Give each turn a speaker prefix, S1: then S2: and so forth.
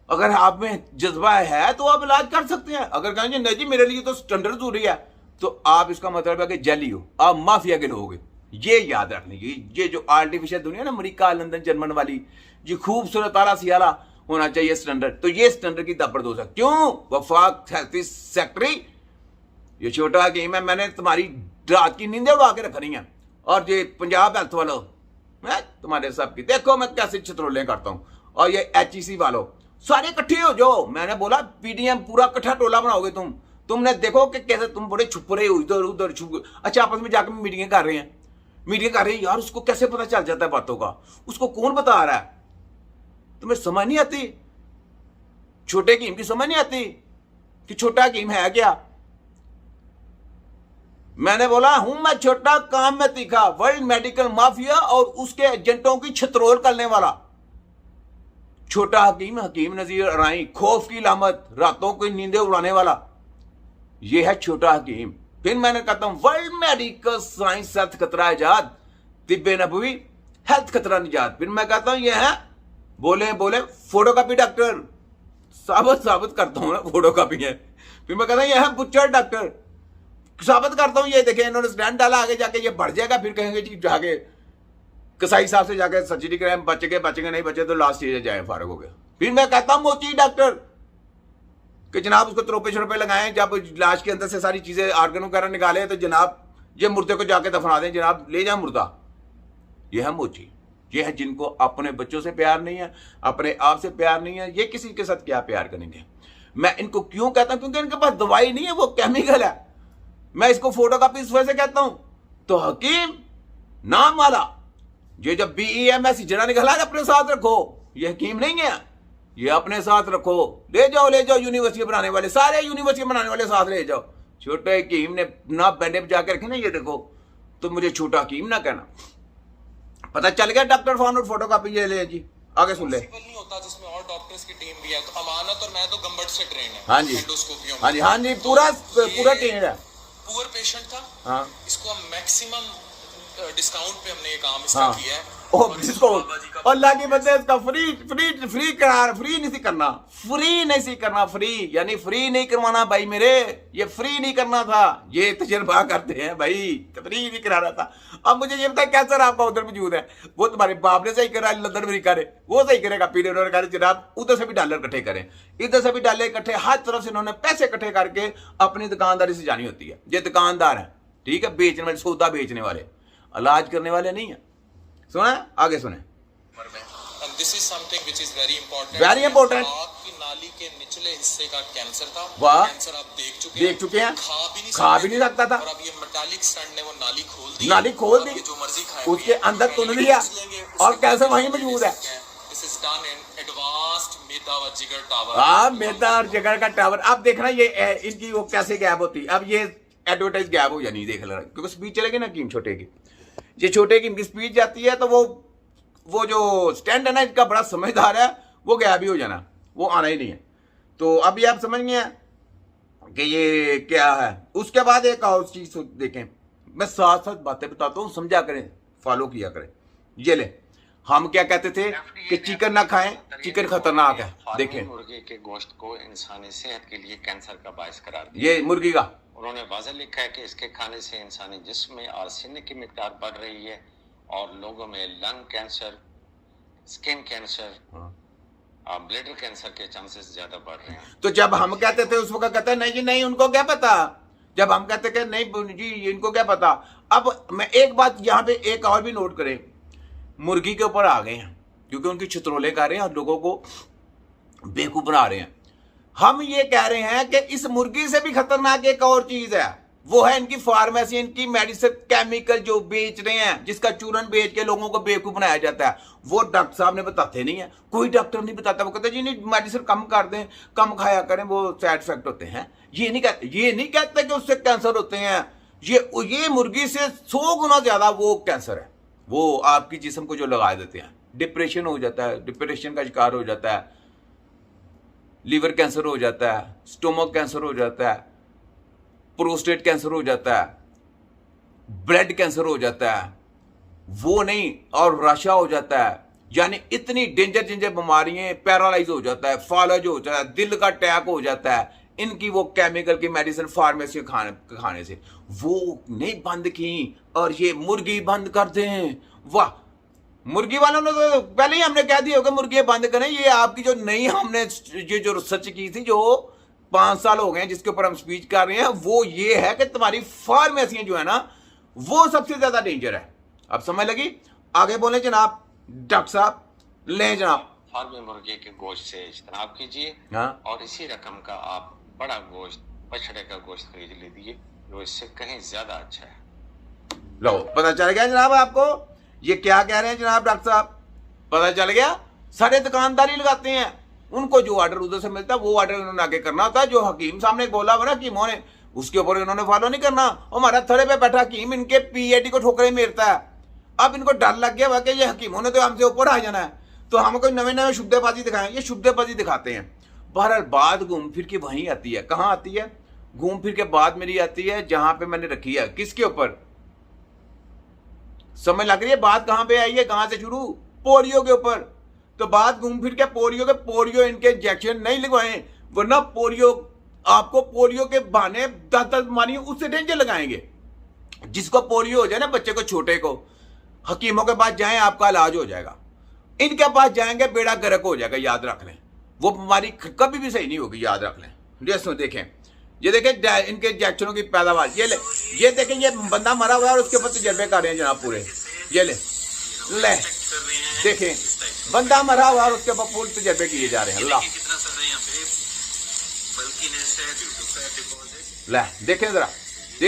S1: अगर आप में जज्बा है तो आप इलाज कर सकते हैं। अगर कहेंगे नहीं जी मेरे लिए तो स्टैंडर्ड जरूरी है, तो आप इसका मतलब है कि जैली हो, आप माफिया के लोग हो। ये याद रखने की, ये जो आर्टिफिशियल दुनिया ना, अमेरिका लंदन जर्मन वाली, जी खूबसूरत आला सियाला होना चाहिए स्टैंडर्ड, तो ये स्टैंडर्ड की दबरदोज है। क्यों? वफाक हेल्थ सेक्रेटरी, ये छोटा गेम है, मैंने तुम्हारी रात की नींदें उड़ा के रखनी है। और ये पंजाब हेल्थ वालों, मैं तुम्हारे सब की देखो मैं कैसे छतरोले करता हूं। और ये HEC वालों, सारे इकट्ठे हो जाओ। मैंने बोला PDM पूरा इकट्ठा टोला बनाओगे तुमने देखो कि कैसे तुम बड़े छुप रहे हो इधर उधर छुप। अच्छा आपस में जाकर मीटिंग कर रहे हैं, यार उसको कैसे पता चल जाता है बातों का, उसको कौन बता रहा है? तुम्हें समझ नहीं आती? छोटे गेम की समझ नहीं आती कि छोटा गेम है क्या? मैंने बोला हूं मैं छोटा, काम में तीखा, वर्ल्ड मेडिकल माफिया और उसके एजेंटों की छतरोल करने वाला छोटा हकीम, हकीम नजीर अराई, खौफ की लामत, रातों की नींदें उड़ाने वाला, यह है छोटा हकीम। फिर मैंने कहता हूं वर्ल्ड मेडिकल साइंस हेल्थ खतरा इजाद, तिब्बे नबवी हेल्थ खतरा निजात। फिर मैं कहता हूं यह है बोले फोटोकॉपी डॉक्टर, साबित करता हूं ना फोटोकॉपी है। फिर मैं कहता हूं यह है बुच्चर डॉक्टर, साबित करता हूं ये देखें इन्होंने स्टैंड डाला, आगे जाके ये बढ़ जाएगा। फिर कहेंगे जी जाके कसाई साहब से जाके सर्जरी कराएं, बचेंगे नहीं बचे तो लास्ट स्टेज जाए, फारग हो गया। फिर मैं कहता हूं मोची डॉक्टर कि जनाब उसको त्रोपे शरोपे लगाएं, जब लाश के अंदर से सारी चीजें आर्गन वगैरह निकाले तो जनाब ये मुर्दे को जाके दफना दें, जनाब ले जाए मुर्दा। यह है मोची, ये है जिनको अपने बच्चों से प्यार नहीं है, अपने आप से प्यार नहीं है, ये किसी के साथ क्या प्यार करेंगे। मैं इनको क्यों कहता हूं? क्योंकि इनके पास दवाई नहीं है, वो केमिकल है। मैं इसको फोटोकॉपी इस वजह से कहता हूं। तो हकीम नाम वाला ये जब BEMS जना निकला अपने साथ रखो, ये हकीम नहीं है, ये अपने साथ रखो, ले जाओ यूनिवर्सिटी बनाने वाले, सारे यूनिवर्सिटी बनाने वाले साथ ले जाओ। छोटे हकीम ने ना बैंडे बजा के रखे ना, ये देखो, तो मुझे छोटा हकीम ना कहना। पता चल गया डॉक्टर फॉर्म फोटोकॉपी ये ले जी, आगे सुन ले।
S2: नहीं होता जिसमें और डॉक्टर्स की टीम भी है, तो अमानत और मैं तो गंबट से ट्रेन है।
S1: हाँ जी, हाँ जी, पूरा ट्रेन है।
S2: पुअर पेशेंट था,
S1: हाँ,
S2: इसको हम मैक्सिमम डिस्काउंट पे हमने ये काम इसका किया है।
S1: डिस्काउंट और लागी बंदे इसका फ्री करार, फ्री नहीं करना, फ्री यानी फ्री नहीं करवाना भाई मेरे, ये फ्री नहीं करना था, ये तजर्बा करते हैं भाई, फ्री नहीं कराना था। अब मुझे ये बताए कैंसर आपका उधर मौजूद है, वो तुम्हारे बाप ने सही करा लंदन अमेरिका ने, वो सही करेगा पीरियड और जनाब उधर से भी डॉलर इकट्ठे करें, इधर से भी डॉलर इकट्ठे, हर तरफ से इन्होंने पैसे इकट्ठे करके अपनी दुकानदारी से जानी होती है। ये दुकानदार है, ठीक है, बेचने वाले, सौदा बेचने वाले, इलाज करने वाले नहीं है। सुना, आगे सुने।
S2: And this is something which is very important. आँख की नाली के निचले हिस्से का कैंसर था।
S1: वाह,
S2: कैंसर आप देख चुके हैं।
S1: खा भी नहीं सकता था।
S2: और अब ये मेटालिक स्टंट ने वो नाली
S1: खोल दी,
S2: जो मर्जी खाए,
S1: उसके अंदर तुन लिया और कैंसर वहीं मौजूद है।
S2: This is done in advanced मेदा व जिगर टावर।
S1: हाँ, मेदा और जिगर का टावर। अब देखना ये इनकी वो कैसे गैप होती। अब ये एडवर्टाइज गैप हो जानी, देख लेना, क्योंकि स्पीच चलेगी ना कीम छोटे की, ये छोटे की इनकी स्पीच जाती है तो वो जो स्टैंड है ना इनका बड़ा समझदार है, वो गैप ही हो जाना, वो आना ही नहीं है। तो अभी आप समझ गए कि ये क्या है। उसके बाद एक और चीज देखें, मैं साथ साथ बातें बताता हूँ, समझा करें, फॉलो किया करें। ये ले, हम क्या कहते थे कि चिकन ना खाएं, चिकन खतरनाक है। देखें,
S3: मुर्गे के गोश्त को इंसानी सेहत के लिए कैंसर का बायस करार दिया।
S1: ये मुर्गी का
S3: उन्होंने वाज़ेह लिखा है कि इसके खाने से इंसानी जिस्म में आर्सेनिक की मिकदार बढ़ रही है और लोगों में lung cancer, skin cancer, bladder cancer के चांसेस ज्यादा बढ़ रहे हैं।
S1: तो जब हम कहते थे उस वक्त कहते नहीं जी नहीं, उनको क्या पता। जब हम कहते कि नहीं जी इनको क्या पता। अब मैं एक बात यहाँ पे एक और भी नोट करें, मुर्गी के ऊपर आ गए हैं क्योंकि उनकी छतरोले कर रहे हैं और लोगों को बेवकूफ बना रहे हैं। हम ये कह रहे हैं कि इस मुर्गी से भी खतरनाक एक और चीज है, वो है इनकी फार्मेसी, इनकी मेडिसिन, केमिकल जो बेच रहे हैं, जिसका चूरन बेच के लोगों को बेवकूफ बनाया जाता है। वो डॉक्टर साहब ने बताते नहीं है, कोई डॉक्टर नहीं बताता। वो कहते जी नहीं मेडिसिन कम कर दें, कम खाया करें, वो साइड इफेक्ट होते हैं। ये नहीं कहते कि उससे कैंसर होते हैं। ये मुर्गी से 100 गुना ज्यादा वो कैंसर है, वो आपकी जिस्म को जो लगा देते हैं। डिप्रेशन हो जाता है, डिप्रेशन का शिकार हो जाता है, लीवर कैंसर हो जाता है, स्टोमक कैंसर हो जाता है, प्रोस्टेट कैंसर हो जाता है, ब्लड कैंसर हो जाता है, वो नहीं और रशा हो जाता है, यानी इतनी डेंजर बीमारियां, पैरालाइज हो जाता है, फॉलोज हो जाता है, दिल का अटैक हो जाता है इनकी वो केमिकल की मेडिसिन फार्मेसी खाने से। वो नहीं बंद की और ये मुर्गी बंद कर दें। वाह, मुर्गी वालों ने तो पहले ही हमने कह दिया होगा मुर्गी बंद करें। ये आपकी जो नई हमने ये जो रिसर्च की थी, जो 5 साल हो गए हैं जिसके ऊपर हम स्पीच कर रहे हैं, वो ये है कि तुम्हारी फार्मेसियां जो है ना वो सबसे ज्यादा डेंजर है। अब समझ लगी? आगे बोले जनाब डॉक्टर साहब। ले जनाब।
S3: फार्मी मुर्गे के गोश्त से इज्तनाब कीजिए।
S1: हाँ।
S3: और इसी रकम का आप बड़ा गोश्त, बछड़े का गोश्त खरीद लीजिए, जो इससे कहीं ज्यादा अच्छा है।
S1: लो, पता चल गया जनाब आपको ये क्या कह रहे हैं जनाब डॉक्टर साहब? पता चल गया? सारे दुकानदारी लगाते हैं, उनको जो ऑर्डर उधर से मिलता है वो ऑर्डर उन्होंने आगे करना होता है। जो हकीम सामने बोला हुआ ना हकीमों ने, उसके ऊपर इन्होंने फॉलो नहीं करना। हमारा थड़े पे बैठा हकीम इनके पीएडी को ठोकरे मारता है। अब इनको डर लग गया हुआ कि ये हकीमों ने तो हमसे ऊपर आ जाना है, तो हम कोई नवे शुद्धबाजी दिखाएं। ये शुद्धबाजी दिखाते हैं। बहरहाल बात घूम फिर के वहीं आती है। कहाँ आती है? घूम फिर के बात मेरी आती है जहां पे मैंने रखी है। किसके ऊपर? समझ लग रही है बात कहां पे आई है? कहां से शुरू? पोलियो के ऊपर। तो बात घूम फिर के पोलियो इनके इंजेक्शन नहीं लगवाएं, वरना पोलियो आपको पोलियो के बहाने 10 बीमारी उससे डेंजर लगाएंगे। जिसको पोलियो हो जाए ना, बच्चे को, छोटे को, हकीमों के पास जाएं, आपका इलाज हो जाएगा। इनके पास जाएंगे बेड़ा गर्क हो जाएगा। याद रख लें, वो बीमारी कभी भी सही नहीं होगी। याद रख लें। जैसे देखें, ये देखें इनके इंजेक्शनों की पैदावार। ये देखें, ये बंदा मरा हुआ है और उसके ऊपर तजर्बे कर रहे हैं जनाब पूरे। ये ले देखें, बंदा मरा हुआ और उसके ऊपर पूरे तजर्बे किए जा रहे हैं। अल्लाह, ले देखें जरा।